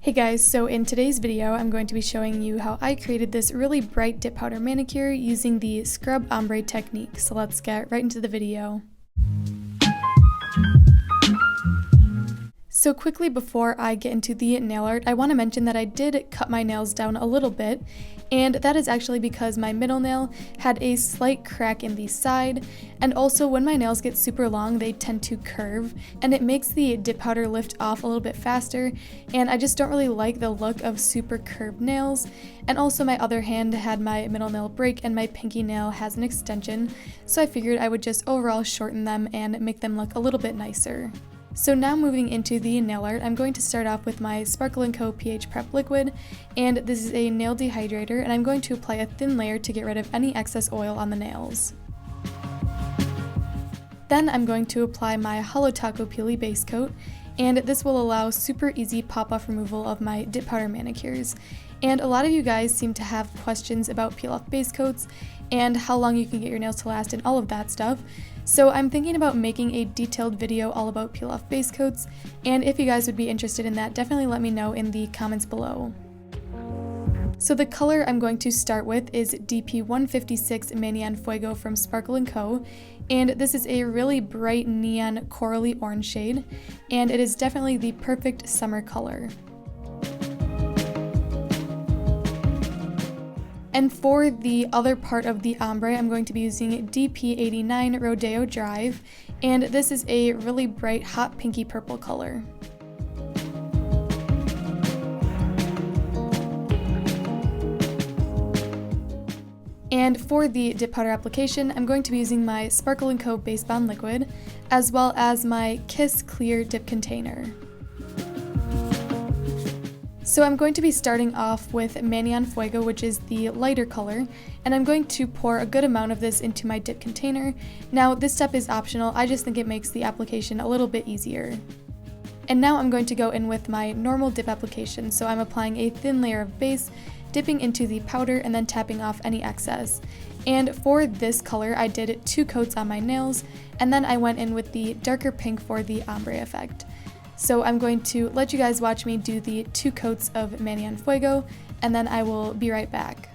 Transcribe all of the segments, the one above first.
Hey guys, so in today's video I'm going to be showing you how I created this really bright dip powder manicure using the scrub ombre technique. So let's get right into the video. So quickly before I get into the nail art, I want to mention that I did cut my nails down a little bit, and that is actually because my middle nail had a slight crack in the side, and also when my nails get super long they tend to curve, and it makes the dip powder lift off a little bit faster, and I just don't really like the look of super curved nails. And also my other hand had my middle nail break and my pinky nail has an extension, so I figured I would just overall shorten them and make them look a little bit nicer. So now moving into the nail art, I'm going to start off with my Sparkle & Co. pH Prep Liquid, and this is a nail dehydrator, and I'm going to apply a thin layer to get rid of any excess oil on the nails. Then I'm going to apply my Holo Taco Peely base coat, and this will allow super easy pop-off removal of my dip powder manicures. And a lot of you guys seem to have questions about peel-off base coats and how long you can get your nails to last and all of that stuff. So I'm thinking about making a detailed video all about peel-off base coats, and if you guys would be interested in that, definitely let me know in the comments below. So the color I'm going to start with is DP 156 Neon Fuego from Sparkle & Co. And this is a really bright neon corally orange shade, and it is definitely the perfect summer color. And for the other part of the ombre, I'm going to be using DP89 Rodeo Drive, and this is a really bright hot pinky purple color. And for the dip powder application, I'm going to be using my Sparkle & Co. Base Bond Liquid, as well as my Kiss Clear Dip Container. So I'm going to be starting off with Neon Fuego, which is the lighter color, and I'm going to pour a good amount of this into my dip container. Now this step is optional, I just think it makes the application a little bit easier. And now I'm going to go in with my normal dip application, so I'm applying a thin layer of base, dipping into the powder and then tapping off any excess. And for this color I did 2 coats on my nails, and then I went in with the darker pink for the ombre effect. So I'm going to let you guys watch me do the 2 coats of Neon Fuego, and then I will be right back.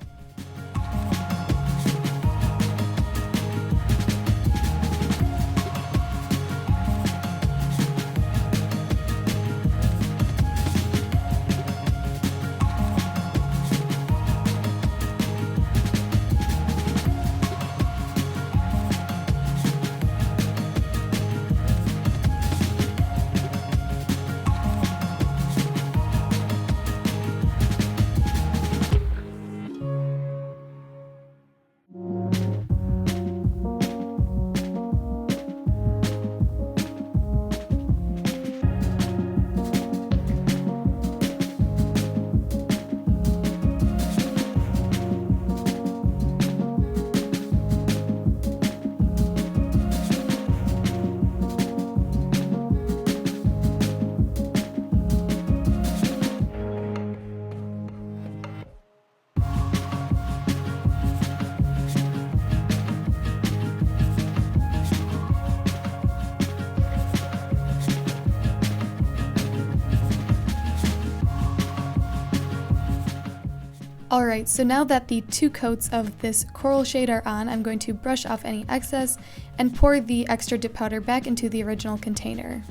Alright, so now that the 2 coats of this coral shade are on, I'm going to brush off any excess and pour the extra dip powder back into the original container.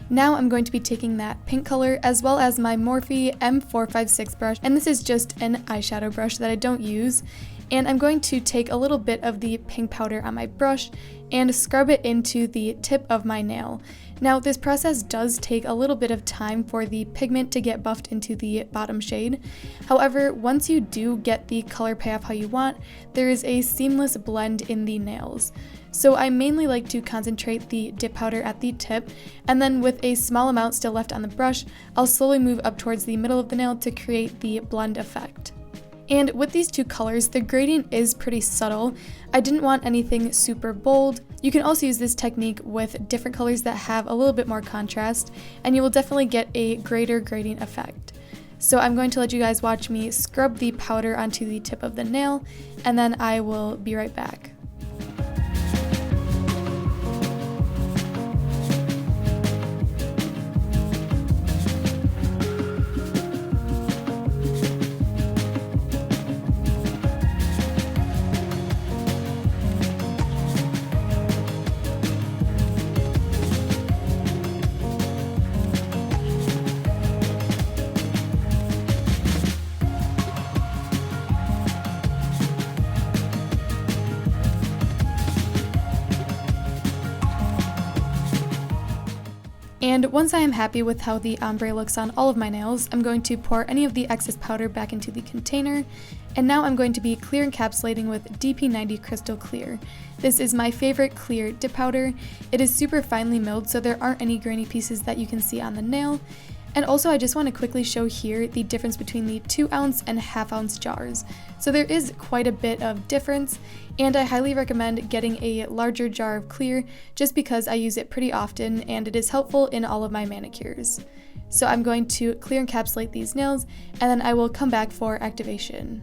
Now I'm going to be taking that pink color as well as my Morphe M456 brush, and this is just an eyeshadow brush that I don't use, and I'm going to take a little bit of the pink powder on my brush and scrub it into the tip of my nail. Now this process does take a little bit of time for the pigment to get buffed into the bottom shade. However, once you do get the color payoff how you want, there is a seamless blend in the nails. So I mainly like to concentrate the dip powder at the tip, and then with a small amount still left on the brush, I'll slowly move up towards the middle of the nail to create the blend effect. And with these 2 colors, the gradient is pretty subtle. I didn't want anything super bold. You can also use this technique with different colors that have a little bit more contrast, and you will definitely get a greater gradient effect. So I'm going to let you guys watch me scrub the powder onto the tip of the nail, and then I will be right back. And once I am happy with how the ombre looks on all of my nails, I'm going to pour any of the excess powder back into the container. And now I'm going to be clear encapsulating with DP90 Crystal Clear. This is my favorite clear dip powder. It is super finely milled, so there aren't any grainy pieces that you can see on the nail. And also I just want to quickly show here the difference between the 2-ounce and half-ounce jars. So there is quite a bit of difference, and I highly recommend getting a larger jar of clear just because I use it pretty often and it is helpful in all of my manicures. So I'm going to clear encapsulate these nails and then I will come back for activation.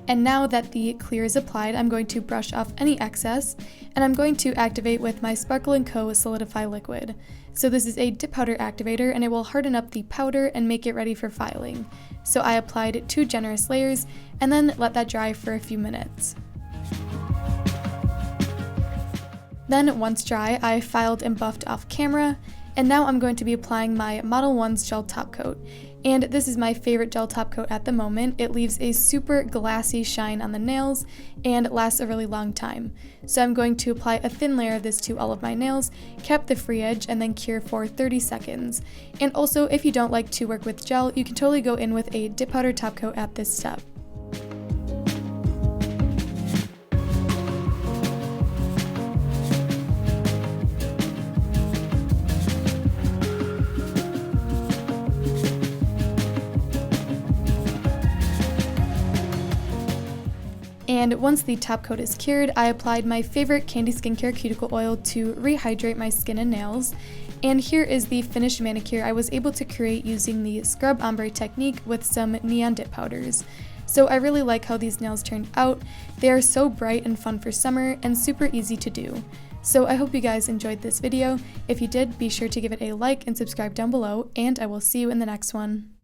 And now that the clear is applied, I'm going to brush off any excess, and I'm going to activate with my Sparkle & Co. Solidify Liquid. So this is a dip powder activator, and it will harden up the powder and make it ready for filing. So I applied 2 generous layers, and then let that dry for a few minutes. Then once dry, I filed and buffed off camera, and now I'm going to be applying my Model 1's gel top coat. And this is my favorite gel top coat at the moment. It leaves a super glassy shine on the nails and lasts a really long time. So I'm going to apply a thin layer of this to all of my nails, cap the free edge, and then cure for 30 seconds. And also, if you don't like to work with gel, you can totally go in with a dip powder top coat at this step. And once the top coat is cured, I applied my favorite Candy Skincare cuticle oil to rehydrate my skin and nails. And here is the finished manicure I was able to create using the scrub ombre technique with some neon dip powders. So I really like how these nails turned out. They are so bright and fun for summer and super easy to do. So I hope you guys enjoyed this video. If you did, be sure to give it a like and subscribe down below, and I will see you in the next one.